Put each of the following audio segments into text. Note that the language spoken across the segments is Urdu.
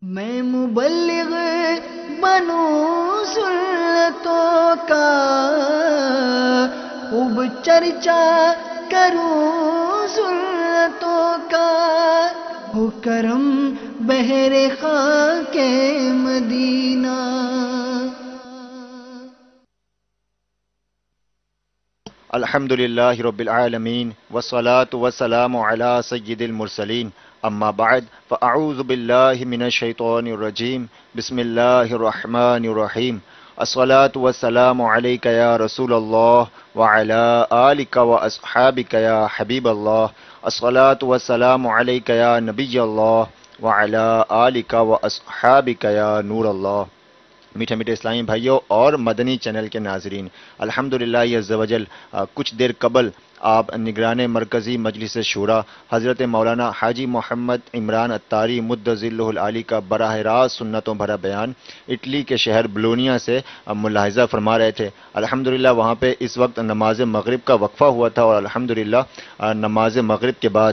میں مبلغ بنوں سنتوں کا، خوب چرچا کروں سنتوں کا، ہو کرم بہر خاک مدینہ۔ الحمدللہ رب العالمین والصلاة والسلام علی سید المرسلین، اما بعد فاعوذ باللہ من الشیطان الرجیم، بسم اللہ الرحمن الرحیم۔ الصلاة والسلام علیک یا رسول اللہ وعلی آلک واصحابک یا حبیب اللہ۔ الصلاة والسلام علیک یا نبی اللہ وعلی آلک واصحابک یا نور اللہ۔ میٹھے میٹھے اسلامی بھائیوں اور مدنی چینل کے ناظرین، الحمدللہ عز و جل کچھ دیر قبل آپ نگران مرکزی مجلس شورا حضرت مولانا حاجی محمد عمران اتاری مدظلہ العالی کا براہ راست سنتوں بھرا بیان اٹلی کے شہر بلونیا سے ملاحظہ فرما رہے تھے۔ الحمدللہ وہاں پہ اس وقت نماز مغرب کا وقفہ ہوا تھا، اور الحمدللہ نماز مغرب کے بعد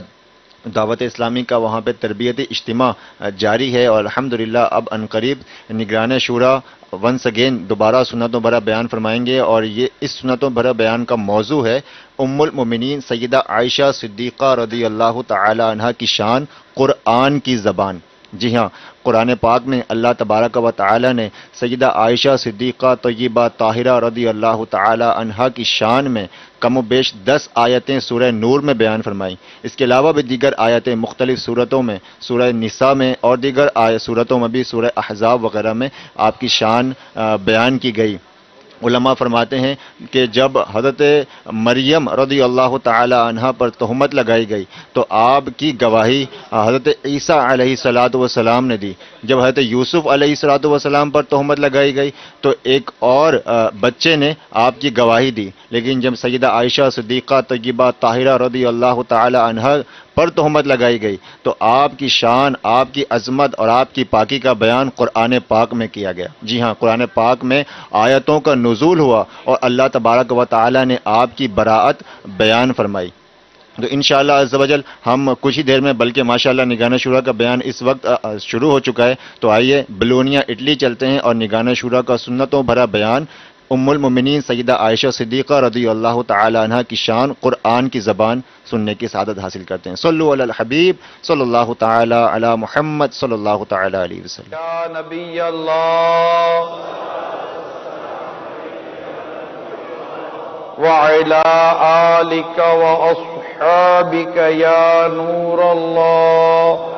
دعوت اسلامی کا وہاں پہ تربیتی اجتماع جاری ہے، اور الحمدللہ اب عنقریب نگران شورا ونس اگین دوبارہ سنتوں بھرا بیان فرمائیں گے، اور یہ اس سنتوں بھرا بیان کا موضوع ہے ام المؤمنین سیدہ عائشہ صدیقہ رضی اللہ تعالی عنہ کی شان قرآن کی زبان۔ جی ہاں، قرآن پاک میں اللہ تبارک و تعالی نے سیدہ عائشہ صدیقہ طیبہ طاہرہ رضی اللہ تعالی عنہ کی شان میں کم و بیش 10 آیتیں سورہ نور میں بیان فرمائیں۔ اس کے علاوہ بھی دیگر آیتیں مختلف صورتوں میں، سورہ نساء میں اور دیگر صورتوں میں بھی، سورہ احزاب وغیرہ میں آپ کی شان بیان کی گئی۔ علماء فرماتے ہیں کہ جب حضرت مریم رضی اللہ تعالی عنہ پر تہمت لگائی گئی تو آپ کی گواہی حضرت عیسیٰ علیہ السلام نے دی۔ جب حضرت یوسف علیہ السلام پر تہمت لگائی گئی تو ایک اور بچے نے آپ کی گواہی دی، لیکن جب سیدہ عائشہ صدیقہ طیبہ طاہرہ رضی اللہ تعالی عنہ پر تہمت لگائی گئی تو آپ کی شان، آپ کی عظمت اور آپ کی پاکی کا بیان قرآن پاک میں کیا گیا۔ جی ہاں، قرآن پاک میں آیتوں کا نزول ہوا اور اللہ تبارک و تعالی نے آپ کی براءت بیان فرمائی۔ تو انشاءاللہ عز و جل ہم کچھ ہی دیر میں، بلکہ ماشاءاللہ نگران شورا کا بیان اس وقت شروع ہو چکا ہے، تو آئیے بلونیا اٹلی چلتے ہیں اور نگران شورا کا سنتوں بھرا بیان ام المؤمنین سیدہ عائشہ صدیقہ رضی اللہ تعالی عنہ کی شان قرآن کی زبان سننے کی سعادت حاصل کرتے ہیں۔ صلو علی الحبیب صلی اللہ تعالی علی محمد صلی اللہ تعالی علیہ وسلم۔ یا نبی اللہ وعلی آلک واصحابک یا نور اللہ۔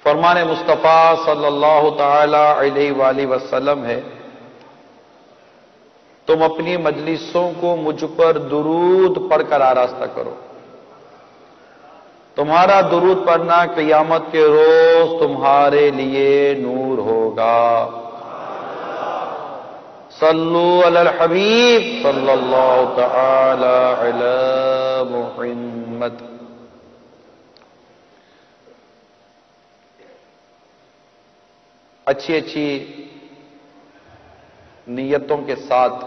فرمان مصطفیٰ صلی اللہ تعالی علیہ وآلہ وسلم ہے، تم اپنی مجلسوں کو مجھ پر درود پڑھ کر آراستہ کرو، تمہارا درود پڑھنا قیامت کے روز تمہارے لیے نور ہوگا۔ صلو علی الحبیب صلی اللہ تعالی علی محمد۔ اچھی اچھی نیتوں کے ساتھ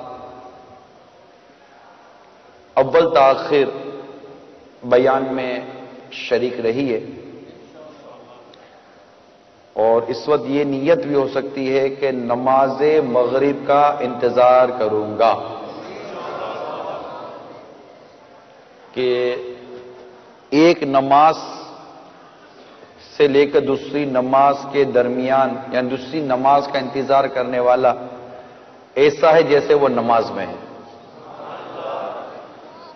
اول تاخیر بیان میں شریک رہی ہے، اور اس وقت یہ نیت بھی ہو سکتی ہے کہ نماز مغرب کا انتظار کروں گا، کہ ایک نماز سے لے کر دوسری نماز کے درمیان، یعنی دوسری نماز کا انتظار کرنے والا ایسا ہے جیسے وہ نماز میں ہے۔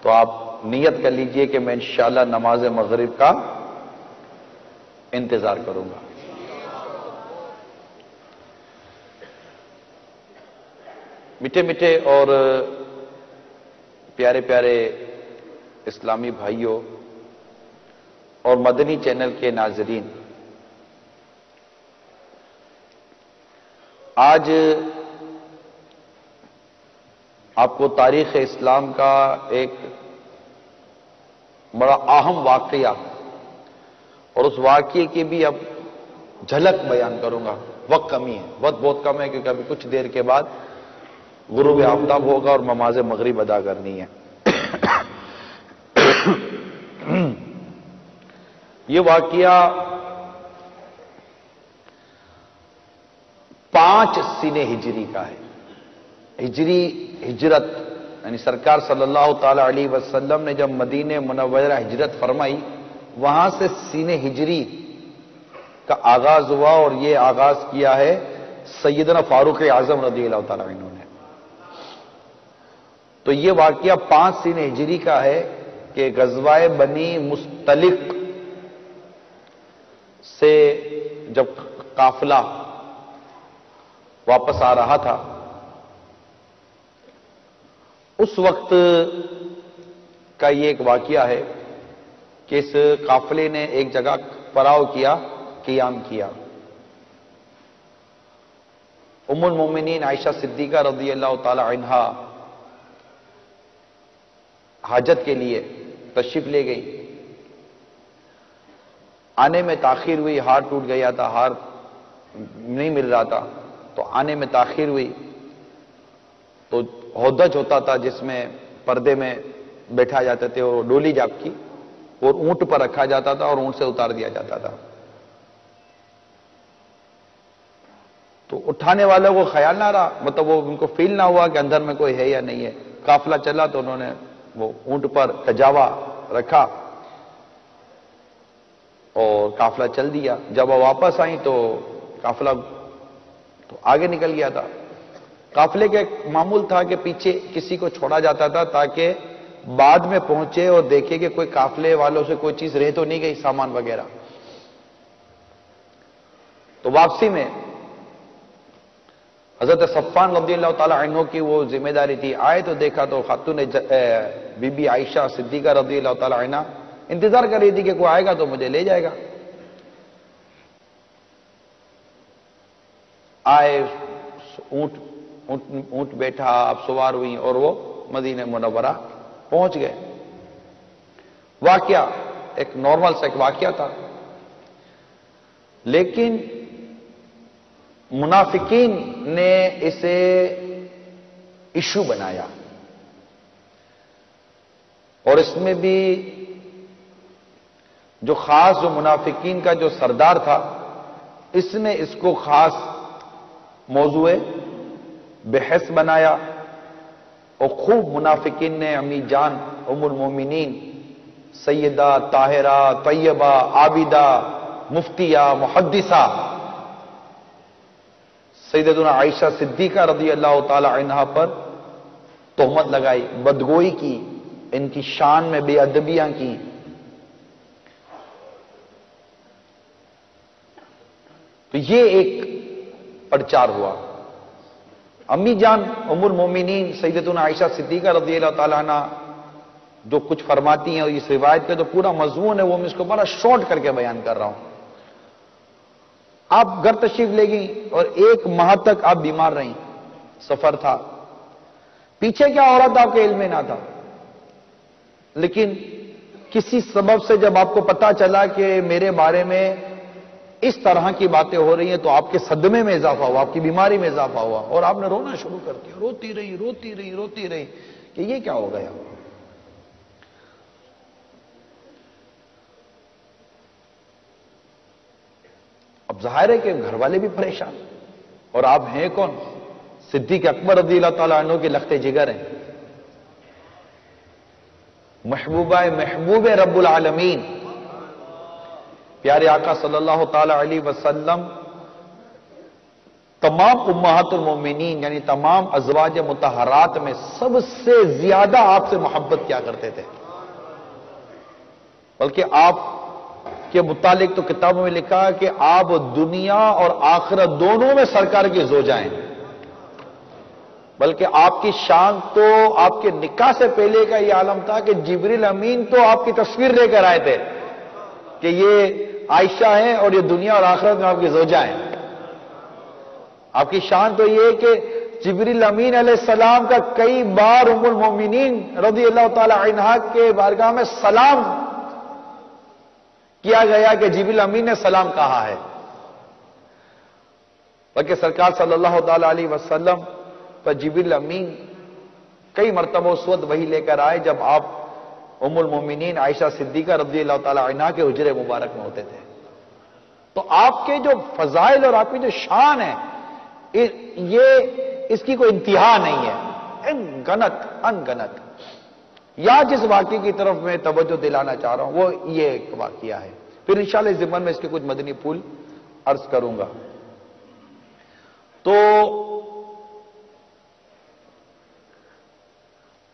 تو آپ نیت کر لیجئے کہ میں انشاءاللہ نماز مغرب کا انتظار کروں گا۔ میٹھے میٹھے اور پیارے پیارے اسلامی بھائیوں اور مدنی چینل کے ناظرین، آج آپ کو تاریخ اسلام کا ایک بڑا اہم واقعہ اور اس واقعے کی بھی اب جھلک بیان کروں گا۔ وقت کمی ہے، وقت بہت کم ہے، کیونکہ ابھی کچھ دیر کے بعد غروب آفتاب ہوگا اور نماز مغرب ادا کرنی ہے۔ یہ واقعہ 5 سینہ ہجری کا ہے. ہجرت یعنی سرکار صلی اللہ تعالی علیہ وسلم نے جب مدینہ منورہ ہجرت فرمائی، وہاں سے سینہ ہجری کا آغاز ہوا، اور یہ آغاز کیا ہے سیدنا فاروق اعظم رضی اللہ تعالیٰ عنہ نے. تو یہ واقعہ 5 سینہ ہجری کا ہے کہ غزوہ بنی مستلق سے جب قافلہ واپس آ رہا تھا، اس وقت کا یہ ایک واقعہ ہے کہ اس قافلے نے ایک جگہ پڑاؤ کیا، قیام کیا. ام المومنین عائشہ صدیقہ رضی اللہ تعالی عنہا حاجت کے لیے تشریف لے گئی. آنے میں تاخیر ہوئی، ہار ٹوٹ گیا تھا، ہار نہیں مل رہا تھا، تو آنے میں تاخیر ہوئی. تو ہودج ہوتا تھا جس میں پردے میں بیٹھا جاتے تھے، اور ڈولی جاپ کی، اور اونٹ پر رکھا جاتا تھا اور اونٹ سے اتار دیا جاتا تھا. تو اٹھانے والوں کو خیال نہ رہا، مطلب وہ ان کو فیل نہ ہوا کہ اندر میں کوئی ہے یا نہیں ہے. قافلہ چلا تو انہوں نے وہ اونٹ پر کجاوا رکھا اور قافلہ چل دیا. جب وہ واپس آئیں تو قافلہ تو آگے نکل گیا تھا. قافلے کا ایک معمول تھا کہ پیچھے کسی کو چھوڑا جاتا تھا تاکہ بعد میں پہنچے اور دیکھے کہ کوئی قافلے والوں سے کوئی چیز رہ تو نہیں گئی، سامان وغیرہ. تو واپسی میں حضرت صفان رضی اللہ تعالی عنہ کی وہ ذمہ داری تھی. آئے تو دیکھا تو خاتون بی بی عائشہ صدیقہ رضی اللہ تعالی عنہ انتظار کر رہی تھی کہ کوئی آئے گا تو مجھے لے جائے گا. آئے، اونٹ بیٹھا، اب سوار ہوئی اور وہ مدینہ منورہ پہنچ گئے. واقعہ ایک نارمل سا ایک واقعہ تھا، لیکن منافقین نے اسے ایشو بنایا، اور اس میں بھی جو خاص جو منافقین کا جو سردار تھا، اس نے اس کو خاص موضوع بحث بنایا، اور خوب منافقین نے امی جان ام المومنین سیدہ طاہرہ طیبہ عابدہ مفتیہ محدثہ سیدتنا عائشہ صدیقہ رضی اللہ تعالی عنہا پر تہمت لگائی، بدگوئی کی، ان کی شان میں بے ادبیاں کی. تو یہ ایک پرچار ہوا. امی جان ام المومنین سیدتنا عائشہ صدیقہ رضی اللہ تعالیٰ عنہ جو کچھ فرماتی ہیں، اور اس روایت کا جو پورا مضمون ہے وہ میں اس کو بڑا شارٹ کر کے بیان کر رہا ہوں. آپ گھر تشریف لے گئیں اور 1 ماہ تک آپ بیمار رہیں، سفر تھا، پیچھے کیا ہو رہا تھا آپ کے علم میں نہ تھا، لیکن کسی سبب سے جب آپ کو پتا چلا کہ میرے بارے میں اس طرح کی باتیں ہو رہی ہیں تو آپ کے صدمے میں اضافہ ہوا، آپ کی بیماری میں اضافہ ہوا، اور آپ نے رونا شروع کر دیا. روتی رہی کہ یہ کیا ہو گیا. اب ظاہر ہے کہ گھر والے بھی پریشان، اور آپ ہیں کون؟ صدیق اکبر رضی اللہ تعالیٰ عنہ کے لخت جگر ہیں، محبوب رب العالمین، پیارے آقا صلی اللہ تعالی علیہ وسلم تمام امہات المومنین یعنی تمام ازواج مطہرات میں سب سے زیادہ آپ سے محبت کیا کرتے تھے. بلکہ آپ کے متعلق تو کتابوں میں لکھا ہے کہ آپ دنیا اور آخرت دونوں میں سرکار کی زوجہ ہیں. بلکہ آپ کی شان تو آپ کے نکاح سے پہلے کا یہ عالم تھا کہ جبریل امین تو آپ کی تصویر لے کر آئے تھے کہ یہ عائشہ ہیں اور یہ دنیا اور آخرت میں آپ کی زوجہ ہیں. آپ کی شان تو یہ کہ جبریل امین علیہ السلام کا کئی بار ام المومنین رضی اللہ تعالی عنہا کے بارگاہ میں سلام کیا گیا کہ جبریل امین نے سلام کہا ہے. بلکہ سرکار صلی اللہ تعالی علیہ وسلم پر جبریل امین کئی مرتبہ اس وقت وہی لے کر آئے جب آپ ام المومنین عائشہ صدیقہ رضی اللہ تعالی عنہا کے حجرے مبارک میں ہوتے تھے. تو آپ کے جو فضائل اور آپ کی جو شان ہے یہ اس کی کوئی انتہا نہیں ہے، انگنت. یا جس واقعے کی طرف میں توجہ دلانا چاہ رہا ہوں وہ یہ ایک واقعہ ہے. پھر انشاءاللہ اس ضمن میں اس کے کچھ مدنی پھول عرض کروں گا. تو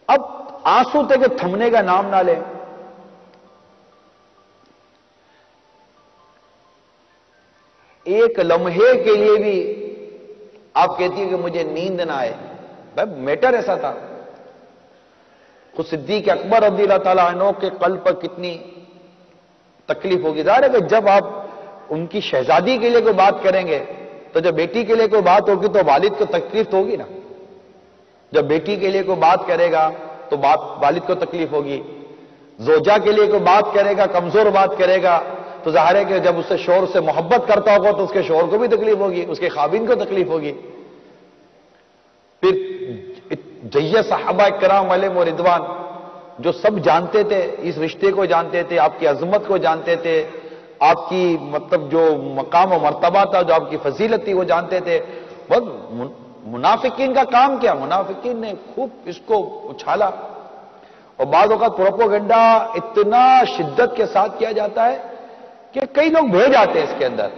اب آنسو تھے کہ تھمنے کا نام نہ لیں. ایک لمحے کے لیے بھی آپ کہتی ہیں کہ مجھے نیند نہ آئے. بھائی میٹر ایسا تھا. خود صدیق اکبر رضی اللہ تعالیٰ عنہ کے قلب پر کتنی تکلیف ہوگی. ظاہر ہے کہ جب آپ ان کی شہزادی کے لیے کوئی بات کریں گے تو جب بیٹی کے لیے کوئی بات ہوگی تو والد کو تکلیف تو ہوگی نا. جب بیٹی کے لیے کوئی بات کرے گا تو والد کو تکلیف ہوگی. زوجہ کے لیے کوئی بات کرے گا، کمزور بات کرے گا تو ظاہر ہے کہ جب اس سے شوہر سے محبت کرتا ہوگا تو اس کے شوہر کو بھی تکلیف ہوگی، اس کے خاوند کو تکلیف ہوگی. پھر جیس صحابہ کرام علیہم رضوان جو سب جانتے تھے، اس رشتے کو جانتے تھے، آپ کی عظمت کو جانتے تھے، آپ کی مطلب جو مقام و مرتبہ تھا، جو آپ کی فضیلت تھی وہ جانتے تھے. بس منافقین کا کام کیا؟ منافقین نے خوب اس کو اچھالا. اور بعض اوقات پروپوگنڈا اتنا شدت کے ساتھ کیا جاتا ہے کہ کئی لوگ بھیج جاتے ہیں اس کے اندر.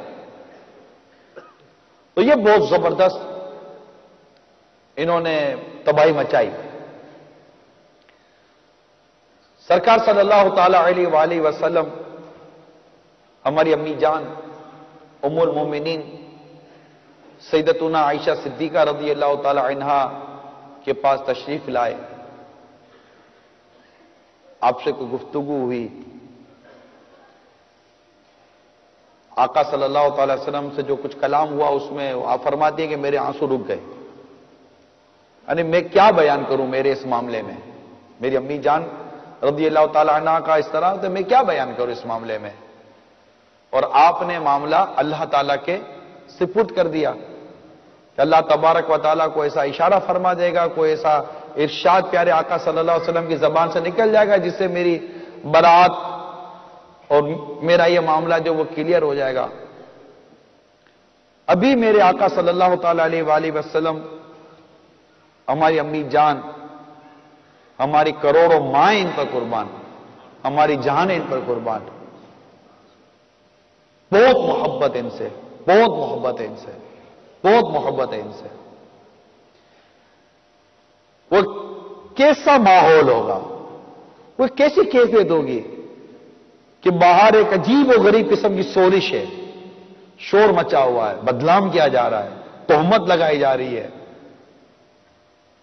تو یہ بہت زبردست انہوں نے تباہی مچائی. سرکار صلی اللہ تعالی علیہ وآلہ وسلم ہماری امی جان ام المومنین سیدتنا عائشہ صدیقہ رضی اللہ تعالی عنہا کے پاس تشریف لائے. آپ سے کوئی گفتگو ہوئی. آقا صلی اللہ تعالی وسلم سے جو کچھ کلام ہوا اس میں آپ فرماتے ہیں کہ میرے آنسو رک گئے. یعنی میں کیا بیان کروں میرے اس معاملے میں؟ میری امی جان رضی اللہ تعالی عنہ کا اس طرح تو میں کیا بیان کروں اس معاملے میں؟ اور آپ نے معاملہ اللہ تعالیٰ کے سپرد کر دیا کہ اللہ تبارک و تعالیٰ کو ایسا اشارہ فرما دے گا، کوئی ایسا ارشاد پیارے آقا صلی اللہ علیہ وسلم کی زبان سے نکل جائے گا جس سے میری برات اور میرا یہ معاملہ جو وہ کلیئر ہو جائے گا. ابھی میرے آقا صلی اللہ تعالی علیہ وآلہ وسلم، ہماری امی جان، ہماری کروڑوں مائیں ان پر قربان، ہماری جانیں ان پر قربان. بہت محبت ان سے، بہت محبت ہے ان سے، بہت محبت ہے ان سے. وہ کیسا ماحول ہوگا، وہ کیسی کیفیت ہوگی کہ باہر ایک عجیب و غریب قسم کی سورش ہے، شور مچا ہوا ہے، بدنام کیا جا رہا ہے، تہمت لگائی جا رہی ہے.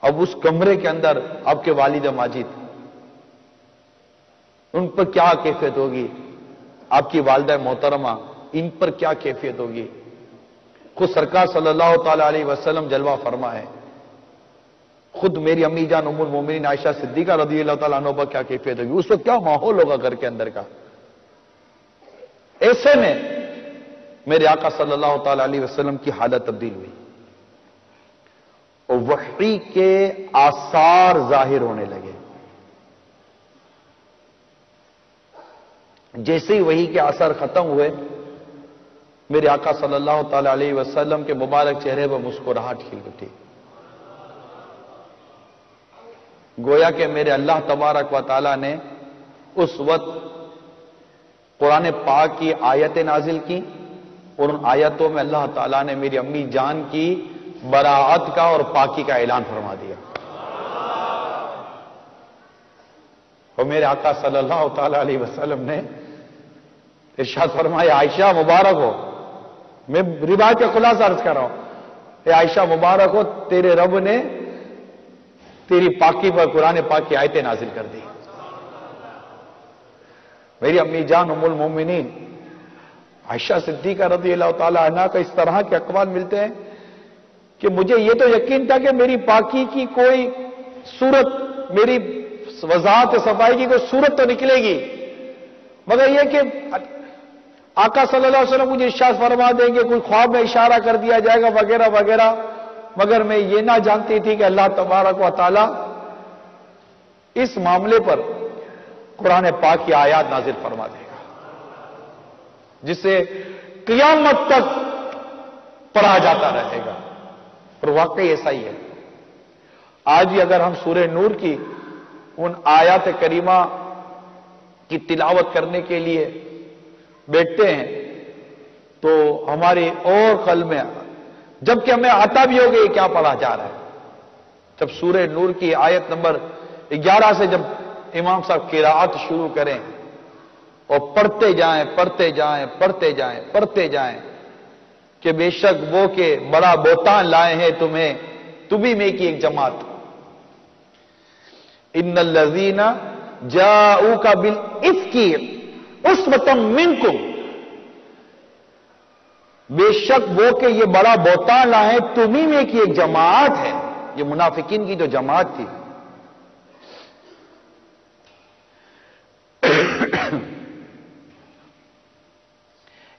اب اس کمرے کے اندر آپ کے والد ماجد، ان پر کیا کیفیت ہوگی؟ آپ کی والدہ محترمہ، ان پر کیا کیفیت ہوگی؟ خود سرکار صلی اللہ تعالی علیہ وسلم جلوہ فرما ہے. خود میری امی جان ام المومنین عائشہ صدیقہ رضی اللہ تعالیٰ عنہ پر کیا کیفیت ہوگی؟ اس وقت کیا ماحول ہوگا گھر کے اندر کا؟ ایسے میں میرے آقا صلی اللہ تعالی علیہ وسلم کی حالت تبدیل ہوئی اور وحی کے آثار ظاہر ہونے لگے. جیسے ہی وحی کے آثار ختم ہوئے، میرے آقا صلی اللہ تعالی علیہ وسلم کے مبارک چہرے پر مسکراہٹ کھل اٹھی. گویا کہ میرے اللہ تبارک و تعالی نے اس وقت قرآن پاک کی آیتیں نازل کی اور ان آیتوں میں اللہ تعالیٰ نے میری امی جان کی براعت کا اور پاکی کا اعلان فرما دیا. اور میرے آقا صلی اللہ تعالی علیہ وسلم نے ارشاد فرمایا، عائشہ مبارک ہو. میں روایت کا خلاصہ عرض کر رہا ہوں. اے عائشہ مبارک ہو، تیرے رب نے تیری پاکی پر قرآن پاک کی آیتیں نازل کر دی. میری امی جان ام المومنین عائشہ صدیقہ رضی اللہ تعالی عنہ کا اس طرح کے اقوال ملتے ہیں کہ مجھے یہ تو یقین تھا کہ میری پاکی کی کوئی صورت، میری وضاحت صفائی کی کوئی صورت تو نکلے گی، مگر یہ کہ آقا صلی اللہ علیہ وسلم مجھے ارشاد فرما دیں گے، کوئی خواب میں اشارہ کر دیا جائے گا وغیرہ وغیرہ. مگر میں یہ نہ جانتی تھی کہ اللہ تبارک و تعالی اس معاملے پر قرآن پاک کی آیات نازل فرما دے گا جسے قیامت تک پڑھا جاتا رہے گا. اور واقعی ایسا ہی ہے. آج ہی اگر ہم سورہ نور کی ان آیات کریمہ کی تلاوت کرنے کے لیے بیٹھتے ہیں تو ہمارے اور قلب میں جبکہ ہمیں آتا بھی ہوگا یہ کیا پڑھا جا رہا ہے. جب سورہ نور کی آیت نمبر 11 سے جب امام صاحب قراءت شروع کریں اور پڑھتے جائیں پڑھتے جائیں پڑھتے جائیں پڑھتے جائیں کہ بے شک وہ کہ بڑا بہتان لائے ہیں تمہیں میں کی ایک جماعت. ان الذین جاؤک بالافک عصبۃ منکم، بے شک وہ کہ یہ بڑا بہتان لائے ہیں تمہیں میں کی ایک جماعت ہے. یہ منافقین کی جو جماعت تھی.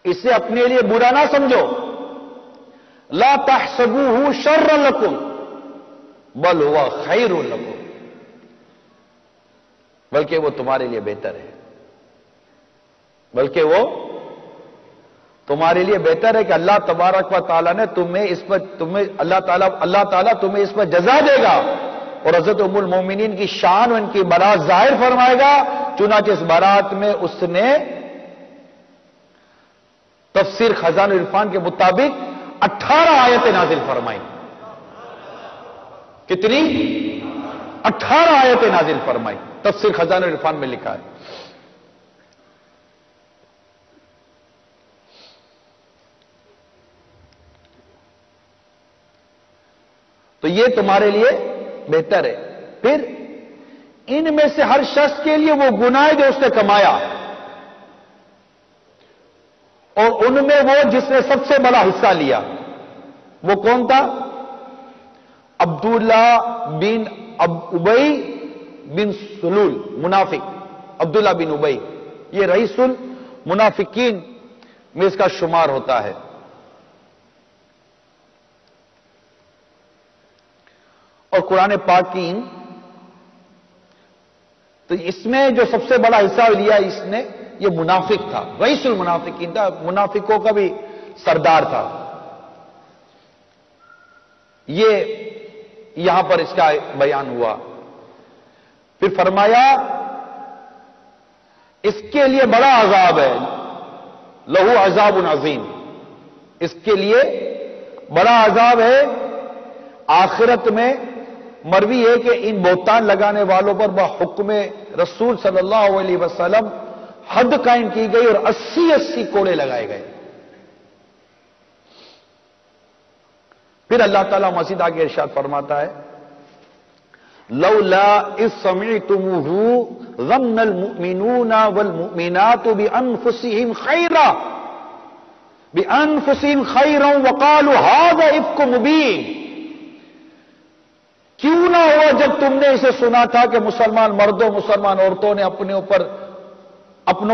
اسے اپنے لیے برا نہ سمجھو. لا تحسبوه شرا لکم بل هو خیر لکم، بلکہ وہ تمہارے لیے بہتر ہے. بلکہ وہ تمہارے لیے بہتر ہے کہ اللہ تبارک و تعالیٰ نے اللہ تعالیٰ تمہیں اس پر جزا دے گا اور حضرت ام المومنین کی شان و ان کی برات ظاہر فرمائے گا. چنانچہ اس برات میں اس نے تفسیر خزان العرفان کے مطابق 18 آیتیں نازل فرمائی. کتنی؟ 18 آیتیں نازل فرمائی. تفسیر خزان العرفان میں لکھا ہے. تو یہ تمہارے لیے بہتر ہے. پھر ان میں سے ہر شخص کے لیے وہ گناہ جو اس نے کمایا اور ان میں وہ جس نے سب سے بڑا حصہ لیا وہ کون تھا؟ عبداللہ بن ابی بن سلول منافق. عبداللہ بن ابی یہ رئیس المنافقین میں اس کا شمار ہوتا ہے. اور قرآن پاک کی تو اس میں جو سب سے بڑا حصہ لیا اس نے یہ منافق تھا. رئیس المنافقین تھا، منافقوں کا بھی سردار تھا. یہ یہاں پر اس کا بیان ہوا. پھر فرمایا اس کے لیے بڑا عذاب ہے، لہو عذاب عظیم، اس کے لیے بڑا عذاب ہے آخرت میں. مروی ہے کہ ان بہتان لگانے والوں پر بحکم رسول صلی اللہ علیہ وسلم حد قائم کی گئی اور 80 کوڑے لگائے گئے. پھر اللہ تعالیٰ مزید آگے ارشاد فرماتا ہے لولا اذ سمعتموه ظن المؤمنون والمؤمنات بانفسهم خيرا وقالوا هذا افك مبين. کیوں نہ ہوا جب تم نے اسے سنا تھا کہ مسلمان مردوں مسلمان عورتوں نے اپنوں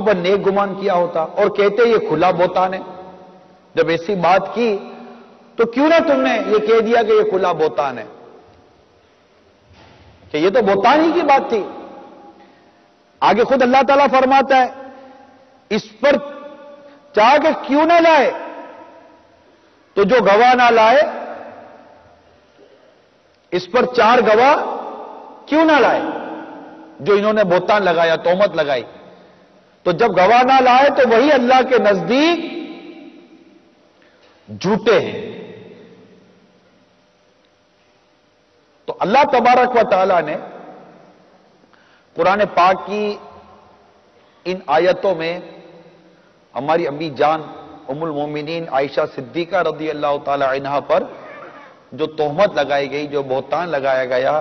پر نیک گمان کیا ہوتا اور کہتے یہ کھلا بہتان ہے. جب ایسی بات کی تو کیوں نہ تم نے یہ کہہ دیا کہ یہ کھلا بہتان ہے، کہ یہ تو بہتان ہی کی بات تھی. آگے خود اللہ تعالیٰ فرماتا ہے اس پر چاہ کے کیوں نہ لائے، تو جو گواہ نہ لائے اس پر 4 گواہ کیوں نہ لائے جو انہوں نے بہتان لگایا، تہمت لگائی. تو جب گواہ نہ لائے تو وہی اللہ کے نزدیک جھوٹے ہیں. تو اللہ تبارک و تعالی نے قرآن پاک کی ان آیتوں میں ہماری امی جان ام المومنین عائشہ صدیقہ رضی اللہ تعالی عنہا پر جو تہمت لگائی گئی، جو بہتان لگایا گیا،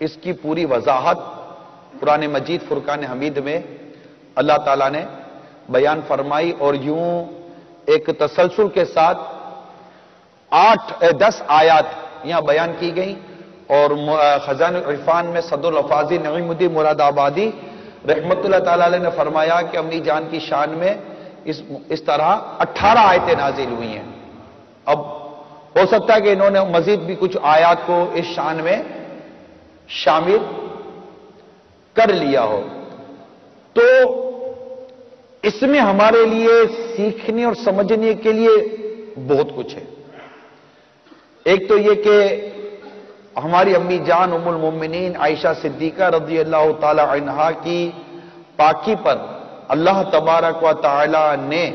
اس کی پوری وضاحت قرآن مجید فرقان حمید میں اللہ تعالیٰ نے بیان فرمائی. اور یوں ایک تسلسل کے ساتھ 10 آیات یہاں بیان کی گئیں. اور خزان العرفان میں صدر الافاضل نعیم الدین مراد آبادی رحمت اللہ تعالیٰ علیہ نے فرمایا کہ امی جان کی شان میں اس طرح 18 آیتیں نازل ہوئی ہیں. اب ہو سکتا ہے کہ انہوں نے مزید بھی کچھ آیات کو اس شان میں شامل کر لیا ہو، تو اس میں ہمارے لیے سیکھنے اور سمجھنے کے لیے بہت کچھ ہے۔ ایک تو یہ کہ ہماری امی جان ام المومنین عائشہ صدیقہ رضی اللہ تعالی عنہا کی پاکی پر اللہ تبارک و تعالی نے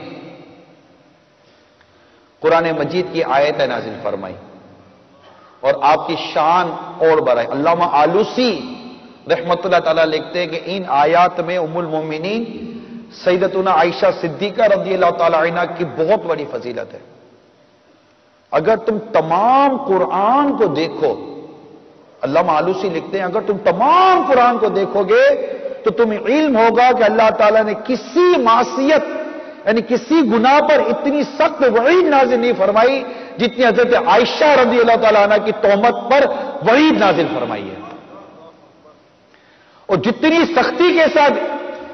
قرآن مجید کی آیت نازل فرمائی اور آپ کی شان اور بڑھائی۔ علامہ آلوسی رحمت اللہ تعالی لکھتے ہیں کہ ان آیات میں ام المومنین سیدتنا عائشہ صدیقہ رضی اللہ تعالی عنہ کی بہت بڑی فضیلت ہے۔ اگر تم تمام قرآن کو دیکھو، علامہ آلوسی لکھتے ہیں اگر تم تمام قرآن کو دیکھو گے تو تمہیں علم ہوگا کہ اللہ تعالیٰ نے کسی معصیت یعنی کسی گناہ پر اتنی سخت وعید نازل نہیں فرمائی جتنی حضرت عائشہ رضی اللہ تعالیٰ عنہ کی تہمت پر وعید نازل فرمائی ہے، اور جتنی سختی کے ساتھ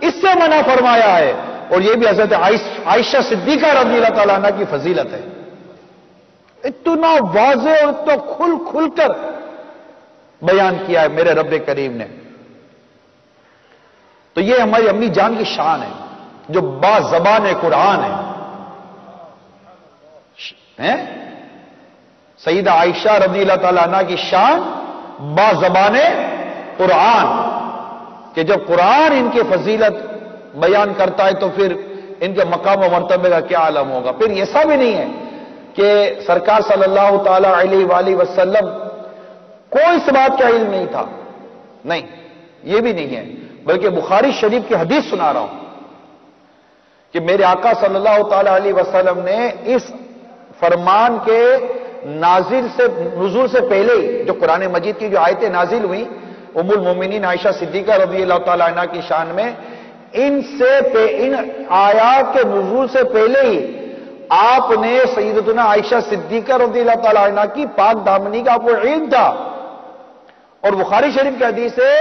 اس سے منع فرمایا ہے، اور یہ بھی حضرت عائشہ صدیقہ رضی اللہ تعالیٰ عنہ کی فضیلت ہے۔ اتنا واضح اور اتنا کھل کھل کر بیان کیا ہے میرے رب کریم نے۔ تو یہ ہماری امی جان کی شان ہے جو با زبان قرآن ہے۔ سیدہ عائشہ رضی اللہ تعالیٰ عنہ کی شان با زبان قرآن، کہ جب قرآن ان کی فضیلت بیان کرتا ہے تو پھر ان کے مقام و مرتبے کا کیا عالم ہوگا۔ پھر ایسا بھی نہیں ہے کہ سرکار صلی اللہ تعالی علیہ وآلہ وسلم کوئی اس بات کا علم نہیں تھا، نہیں، یہ بھی نہیں ہے، بلکہ بخاری شریف کی حدیث سنا رہا ہوں کہ میرے آقا صلی اللہ تعالی علیہ وسلم نے اس فرمان کے نزول سے پہلے ہی جو قرآن مجید کی جو آیتیں نازل ہوئی ام المومنین عائشہ صدیقہ رضی اللہ تعالی عنہ کی شان میں، ان آیات کے نزول سے پہلے ہی آپ نے سیدتنا عائشہ صدیقہ رضی اللہ تعالی عنہ کی پاک دامنی کا آپ کو علم تھا۔ اور بخاری شریف کی حدیث ہے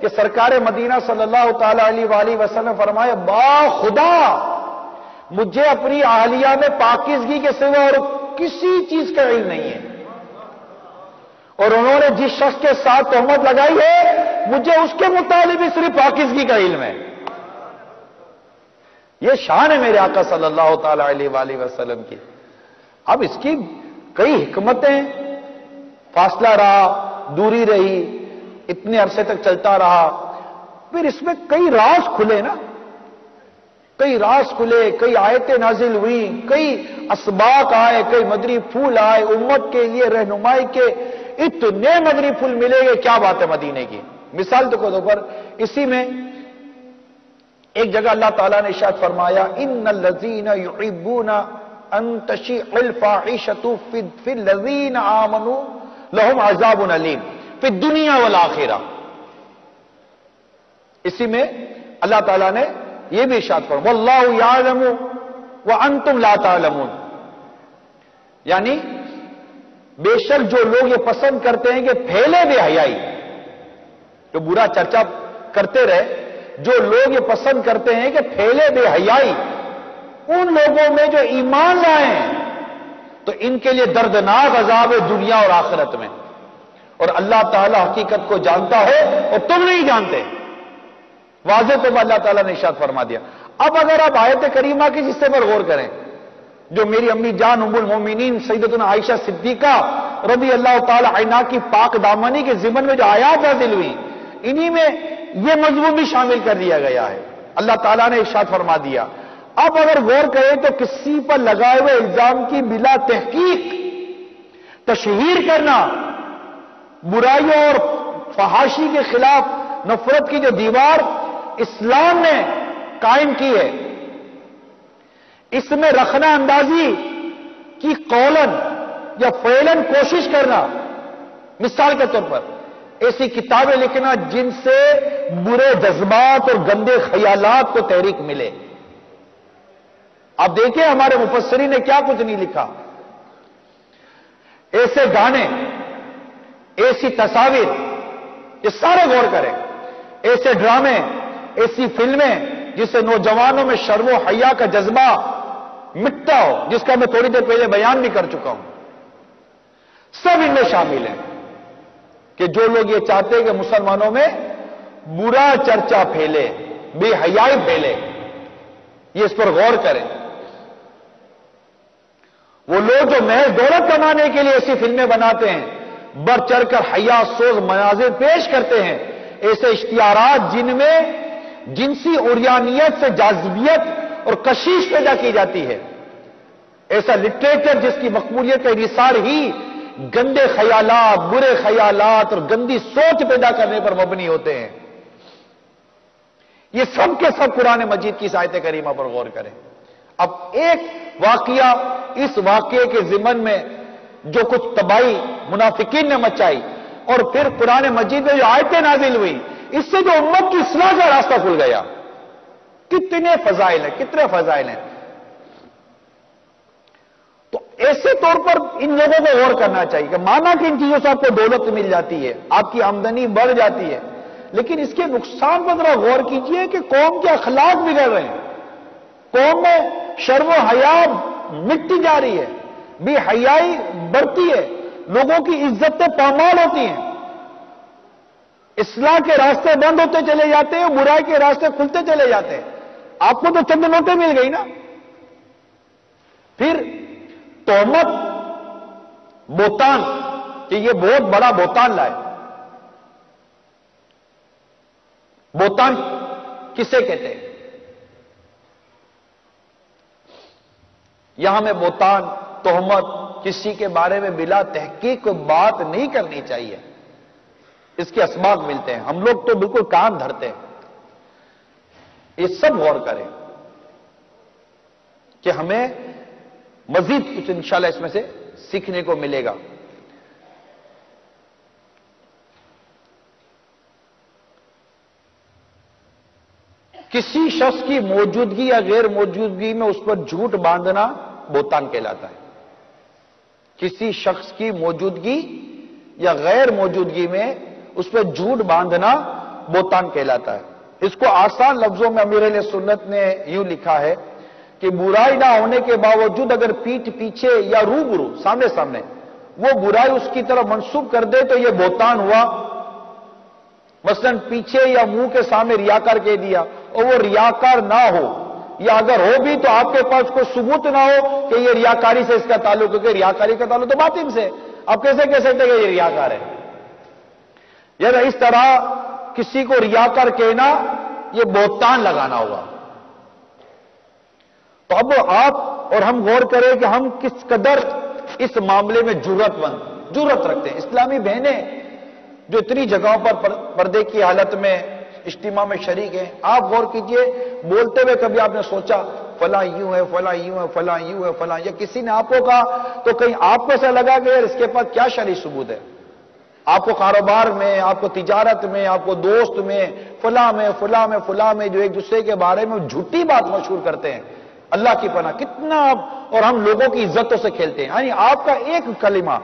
کہ سرکار مدینہ صلی اللہ تعالی علیہ وآلہ وسلم فرمائے با خدا مجھے اپنی اہلیہ میں پاکیزگی کے سوا اور کسی چیز کا علم نہیں ہے، اور انہوں نے جس شخص کے ساتھ تہمت لگائی ہے مجھے اس کے متعلق بھی صرف پاکیزگی کا علم ہے۔ یہ شان ہے میرے آقا صلی اللہ تعالی علیہ وآلہ وسلم کی۔ اب اس کی کئی حکمتیں، فاصلہ رہا، دوری رہی، اتنے عرصے تک چلتا رہا، پھر اس میں کئی راز کھلے نا، کئی راز کھلے، کئی آیتیں نازل ہوئی، کئی اسباق آئے، کئی مدری پھول آئے، امت کے لیے رہنمائی کے اتنے مدری پھول ملے گے، کیا بات ہے مدینے کی۔ مثال کے طور پر اسی میں ایک جگہ اللہ تعالیٰ نے ارشاد فرمایا ان الذین یحبون ان تشیع الفاحشۃ فی الذین آمنوا لہم عذاب علیم فی الدنیا والآخرہ۔ اسی میں اللہ تعالیٰ نے یہ بھی ارشاد فرمایا واللہ یعلم وانتم لا تعلمون، یعنی بے شک جو لوگ یہ پسند کرتے ہیں کہ پھیلے بے حیائی، جو برا چرچا کرتے رہے، جو لوگ یہ پسند کرتے ہیں کہ پھیلے بے حیائی، ان لوگوں میں جو ایمان لائے ہیں تو ان کے لیے دردناک عذاب ہے دنیا اور آخرت میں، اور اللہ تعالی حقیقت کو جانتا ہے اور تم نہیں جانتے۔ واضح طور پر اللہ تعالیٰ نے ارشاد فرما دیا۔ اب اگر آپ آیت کریمہ کے حصے پر غور کریں جو میری امی جان ام المومنین سیدتنا عائشہ صدیقہ رضی اللہ تعالی عنہ کی پاک دامنی کے ضمن میں جو آیات نازل ہوئی، انہی میں یہ مضمون بھی شامل کر دیا گیا ہے۔ اللہ تعالیٰ نے ارشاد فرما دیا۔ اب اگر غور کریں تو کسی پر لگائے ہوئے الزام کی بلا تحقیق تشہیر کرنا، برائیوں اور فحاشی کے خلاف نفرت کی جو دیوار اسلام نے قائم کی ہے، اس میں رخنہ اندازی کی قولن یا فعلن کوشش کرنا، مثال کے طور پر ایسی کتابیں لکھنا جن سے برے جذبات اور گندے خیالات کو تحریک ملے۔ آپ دیکھیں ہمارے مفسرین نے کیا کچھ نہیں لکھا، ایسے گانے، ایسی تصاویر، یہ سارے غور کریں، ایسے ڈرامے، ایسی فلمیں جس سے نوجوانوں میں شرم و حیا کا جذبہ مٹتا ہو، جس کا میں تھوڑی دیر پہلے بیان بھی کر چکا ہوں، سب ان میں شامل ہیں کہ جو لوگ یہ چاہتے ہیں کہ مسلمانوں میں برا چرچا پھیلے، بے حیائی پھیلے، یہ اس پر غور کریں۔ وہ لوگ جو محض دولت کمانے کے لیے ایسی فلمیں بناتے ہیں، بڑھ چڑھ کر حیا سوز مناظر پیش کرتے ہیں، ایسے اشتہارات جن میں جنسی عریانیت سے جاذبیت اور کشش پیدا کی جاتی ہے، ایسا لٹریچر جس کی مقبولیت کا انحصار ہی گندے خیالات، برے خیالات اور گندی سوچ پیدا کرنے پر مبنی ہوتے ہیں، یہ سب کے سب قرآن مجید کی اس آیت کریمہ پر غور کریں۔ اب ایک واقعہ، اس واقعے کے ضمن میں جو کچھ تباہی منافقین نے مچائی، اور پھر قرآن مجید میں جو آیتیں نازل ہوئی، اس سے جو امت کی اصلاح کا راستہ کھل گیا۔ کتنے فضائل ہیں، کتنے فضائل ہیں۔ تو ایسے طور پر ان لوگوں کو غور کرنا چاہیے کہ مانا کہ ان چیزوں سے آپ کو دولت مل جاتی ہے، آپ کی آمدنی بڑھ جاتی ہے، لیکن اس کے نقصان پر ذرا غور کیجئے کہ قوم کے اخلاق بگڑ رہے ہیں، قوم میں شرم و حیا مٹتی جا رہی ہے، بے حیائی بڑھتی ہے، لوگوں کی عزتیں پامال ہوتی ہیں، اصلاح کے راستے بند ہوتے چلے جاتے ہیں، برائی کے راستے کھلتے چلے جاتے ہیں۔ آپ کو تو چند نوٹیں مل گئی نا۔ پھر تہمت، بہتان، کہ یہ بہت بڑا بہتان لائے۔ بہتان کسے کہتے ہیں؟ یہاں میں بہتان، تہمت، کسی کے بارے میں بلا تحقیق کوئی بات نہیں کرنی چاہیے، اس کے اسباق ملتے ہیں، ہم لوگ تو بالکل کان دھرتے ہیں۔ یہ سب غور کریں کہ ہمیں مزید کچھ انشاءاللہ اس میں سے سیکھنے کو ملے گا۔ کسی شخص کی موجودگی یا غیر موجودگی میں اس پر جھوٹ باندھنا بہتان کہلاتا ہے۔ کسی شخص کی موجودگی یا غیر موجودگی میں اس پر جھوٹ باندھنا بہتان کہلاتا ہے۔ اس کو آسان لفظوں میں امیر اہل سنت نے یوں لکھا ہے کہ برائی نہ ہونے کے باوجود اگر پیٹھ پیچھے یا روبرو سامنے سامنے وہ برائی اس کی طرف منسوب کر دے تو یہ بہتان ہوا۔ مثلا پیچھے یا منہ کے سامنے ریاکار کہہ دیا اور وہ ریاکار نہ ہو، یا اگر ہو بھی تو آپ کے پاس کوئی ثبوت نہ ہو کہ یہ ریاکاری سے اس کا تعلق ہے، کہ ریاکاری کا تعلق تو باطن سے، آپ کیسے کہہ سکتے کہ یہ ریاکار ہے؟ یا اس طرح کسی کو ریاکار کہنا یہ بہتان لگانا ہوگا۔ تو اب آپ اور ہم غور کریں کہ ہم کس قدر اس معاملے میں جرأت رکھتے ہیں۔ اسلامی بہنیں جو اتنی جگہوں پر پردے کی حالت میں اجتماع میں شریک ہیں، آپ غور کیجئے، بولتے ہوئے کبھی آپ نے سوچا فلاں یوں ہے، فلاں یوں ہے، فلاں یوں ہے، فلاں، یا کسی نے آپ کو کہا تو کہیں آپ کو ایسا لگا کہ یار اس کے پاس کیا شرعی ثبوت ہے؟ آپ کو کاروبار میں، آپ کو تجارت میں، آپ کو دوست میں، فلاں میں جو ایک دوسرے کے بارے میں جھوٹی بات مشہور کرتے ہیں، اللہ کی پناہ کتنا اور ہم لوگوں کی عزتوں سے کھیلتے ہیں۔ یعنی آپ کا ایک کلمہ،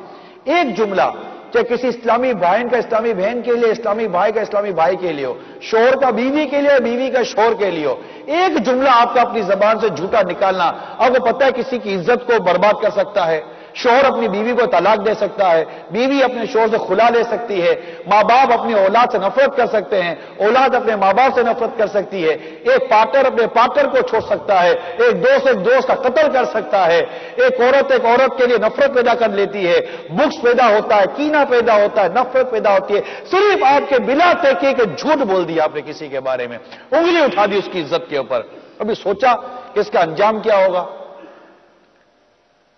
ایک جملہ، چاہے کسی اسلامی بھائی کا اسلامی بہن کے لیے، اسلامی بھائی کا اسلامی بھائی کے لیے ہو، شوہر کا بیوی کے لیے، بیوی کا شوہر کے لیے ہو، ایک جملہ آپ کا اپنی زبان سے جھوٹا نکالنا آپ کو پتہ ہے کسی کی عزت کو برباد کر سکتا ہے۔ شوہر اپنی بیوی کو طلاق دے سکتا ہے، بیوی اپنے شوہر سے خلا لے سکتی ہے، ماں باپ اپنی اولاد سے نفرت کر سکتے ہیں، اولاد اپنے ماں باپ سے نفرت کر سکتی ہے، ایک پارٹنر اپنے پارٹنر کو چھوڑ سکتا ہے، ایک دوست کا قتل کر سکتا ہے، ایک عورت کے لیے نفرت پیدا کر لیتی ہے، بغض پیدا ہوتا ہے، کینہ پیدا ہوتا ہے، نفرت پیدا ہوتی ہے، صرف آپ کے بلا تحقیق جھوٹ بول دیا آپ نے کسی کے بارے میں، انگلی اٹھا دی اس کی عزت کے اوپر، ابھی سوچا کہ اس کا انجام کیا ہوگا؟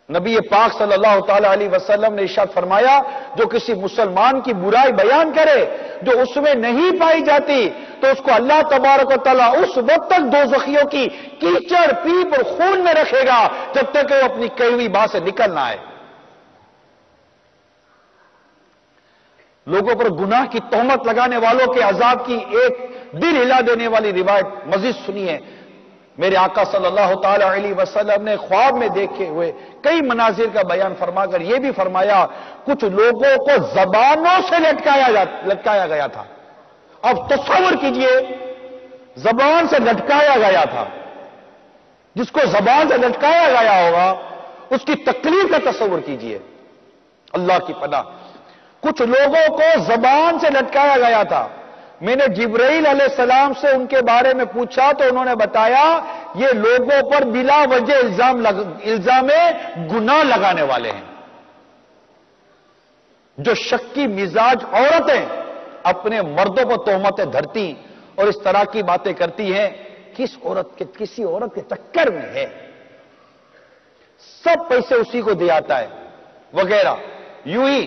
نبی پاک صلی اللہ تعالی علیہ وسلم نے ارشاد فرمایا جو کسی مسلمان کی برائی بیان کرے جو اس میں نہیں پائی جاتی تو اس کو اللہ تبارک و تعالیٰ اس وقت تک دوزخیوں کی کیچڑ پیپ اور خون میں رکھے گا جب تک کہ وہ اپنی کہی ہوئی بات سے نکل نہ آئے۔ لوگوں پر گناہ کی تہمت لگانے والوں کے عذاب کی ایک دل ہلا دینے والی روایت مزید سنیے۔ میرے آقا صلی اللہ تعالی علیہ وسلم نے خواب میں دیکھے ہوئے کئی مناظر کا بیان فرما کر یہ بھی فرمایا کچھ لوگوں کو زبانوں سے لٹکایا گیا تھا۔ اب تصور کیجئے زبان سے لٹکایا گیا تھا، جس کو زبان سے لٹکایا گیا ہوگا اس کی تکلیف کا تصور کیجئے۔ اللہ کی پناہ، کچھ لوگوں کو زبان سے لٹکایا گیا تھا، میں نے جبرائیل علیہ السلام سے ان کے بارے میں پوچھا تو انہوں نے بتایا یہ لوگوں پر بلا وجہ الزام گناہ لگانے والے ہیں. جو شکی مزاج عورتیں اپنے مردوں پر تہمتیں دھرتی اور اس طرح کی باتیں کرتی ہیں، کسی عورت کے چکر میں ہے، سب پیسے اسی کو دے آتا ہے وغیرہ. یوں ہی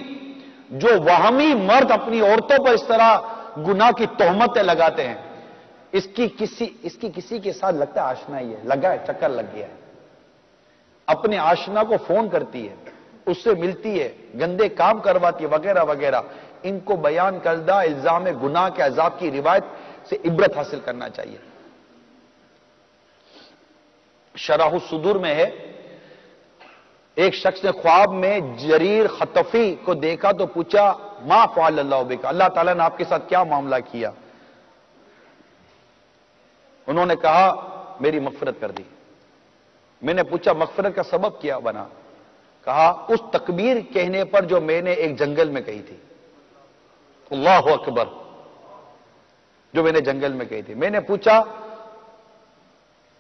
جو وہمی مرد اپنی عورتوں پر اس طرح گناہ کی تہمتیں لگاتے ہیں، اس کی کسی کے ساتھ لگتا ہے آشنا ہی ہے، لگا ہے، چکر لگ گیا ہے. اپنے آشنا کو فون کرتی ہے، اس سے ملتی ہے، گندے کام کرواتی ہے وغیرہ وغیرہ. ان کو بیان کردہ الزام گناہ کے عذاب کی روایت سے عبرت حاصل کرنا چاہیے. شرح الصدور میں ہے، ایک شخص نے خواب میں جریر خطفی کو دیکھا تو پوچھا ما فعل اللہ بک، اللہ تعالیٰ نے آپ کے ساتھ کیا معاملہ کیا؟ انہوں نے کہا میری مغفرت کر دی. میں نے پوچھا مغفرت کا سبب کیا بنا؟ کہا اس تکبیر کہنے پر جو میں نے ایک جنگل میں کہی تھی، اللہ اکبر، جو میں نے جنگل میں کہی تھی. میں نے پوچھا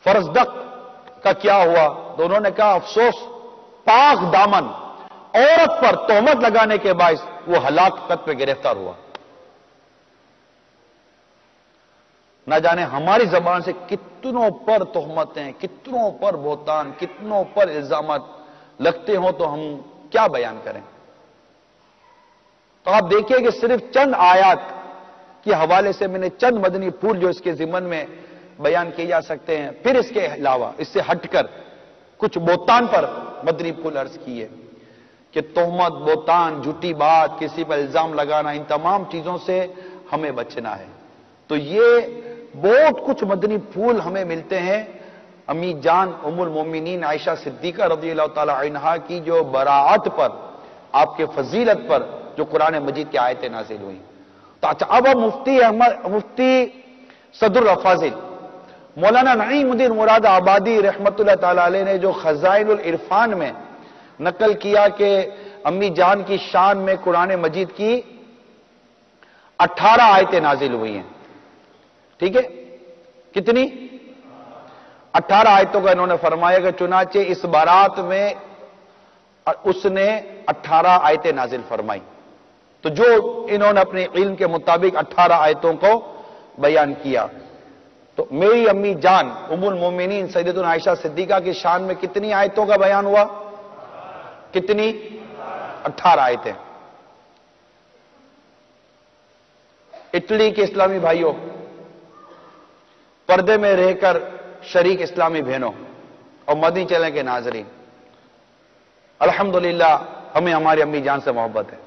فرزدق کا کیا ہوا؟ تو انہوں نے کہا افسوس، پاک دامن عورت پر تہمت لگانے کے باعث وہ ہلاکت پہ گرفتار ہوا. نہ جانے ہماری زبان سے کتنوں پر تہمتیں، کتنوں پر بہتان، کتنوں پر الزامات لگتے ہوں تو ہم کیا بیان کریں. تو آپ دیکھیے کہ صرف چند آیات کے حوالے سے میں نے چند مدنی پھول جو اس کے ضمن میں بیان کیے جا سکتے ہیں، پھر اس کے علاوہ اس سے ہٹ کر کچھ بہتان پر مدنی پھول عرض کیے کہ تہمت، بہتان، جھوٹی بات، کسی پر الزام لگانا، ان تمام چیزوں سے ہمیں بچنا ہے. تو یہ بہت کچھ مدنی پھول ہمیں ملتے ہیں امی جان ام المومنین عائشہ صدیقہ رضی اللہ تعالی عنہا کی جو براعت پر، آپ کے فضیلت پر جو قرآن مجید کی آیتیں نازل ہوئی. تو اب مفتی صدر الافاضل مولانا نعیم الدین مراد آبادی رحمت اللہ تعالی علیہ نے جو خزائن العرفان میں نقل کیا کہ امی جان کی شان میں قرآن مجید کی 18 آیتیں نازل ہوئی ہیں. ٹھیک ہے، کتنی؟ 18 آیتوں کا انہوں نے فرمایا کہ چنانچہ اس بارات میں اس نے 18 آیتیں نازل فرمائی. تو جو انہوں نے اپنے علم کے مطابق 18 آیتوں کو بیان کیا، تو میری امی جان ام المومنین سیدتنا عائشہ صدیقہ کی شان میں کتنی آیتوں کا بیان ہوا؟ کتنی؟ 18 آیتیں. اٹلی کے اسلامی بھائیوں، پردے میں رہ کر شریک اسلامی بہنوں اور مدنی چینل کے ناظرین، الحمدللہ ہمیں ہماری امی جان سے محبت ہے.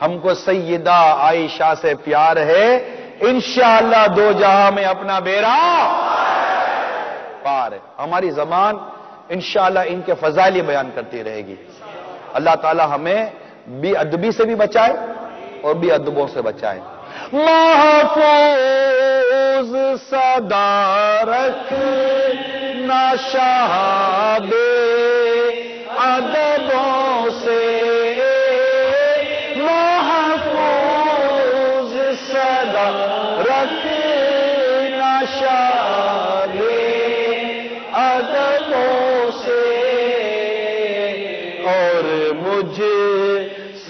ہم کو سیدہ عائشہ سے پیار ہے، انشاءاللہ دو جہاں میں اپنا بیڑا پار ہے. ہماری زبان انشاءاللہ ان کے فضائل بیان کرتی رہے گی. اللہ تعالی ہمیں بے ادبی سے بھی بچائے اور بے ادبوں سے بچائے. محفوظ صدا رکھنا شاہ بے ادبوں سے، محفوظ صدا رکھنا شاہ بے ادبوں سے، اور مجھ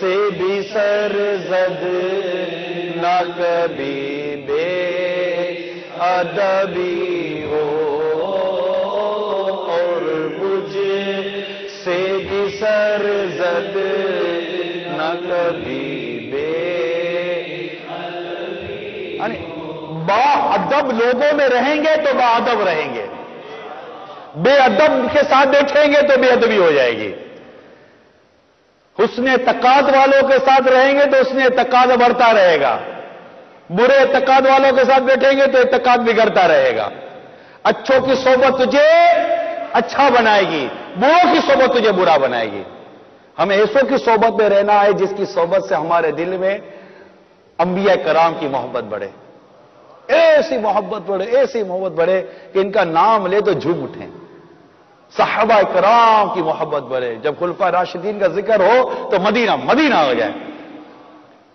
سے بھی سرزد نہ کبھی بے ادبی ہو، اور مجھ سے بھی سرزد نہ کبھی بے ادبی. با ادب لوگوں میں رہیں گے تو با ادب رہیں گے، بے ادب کے ساتھ بیٹھیں گے تو بے ادبی ہو جائے گی. حسن اعتقاد والوں کے ساتھ رہیں گے تو حسن اعتقاد بڑھتا رہے گا، برے اعتقاد والوں کے ساتھ بیٹھیں گے تو اعتقاد بگڑتا رہے گا. اچھوں کی صحبت تجھے اچھا بنائے گی، بروں کی صحبت تجھے برا بنائے گی. ہمیں ایسوں کی صحبت میں رہنا ہے جس کی صحبت سے ہمارے دل میں انبیاء کرام کی محبت بڑھے، ایسی محبت بڑھے، ایسی محبت بڑھے کہ ان کا نام لے تو جھوم اٹھیں. صحابہ کرام کی محبت بڑھے، جب خلفاء راشدین کا ذکر ہو تو مدینہ مدینہ ہو جائے.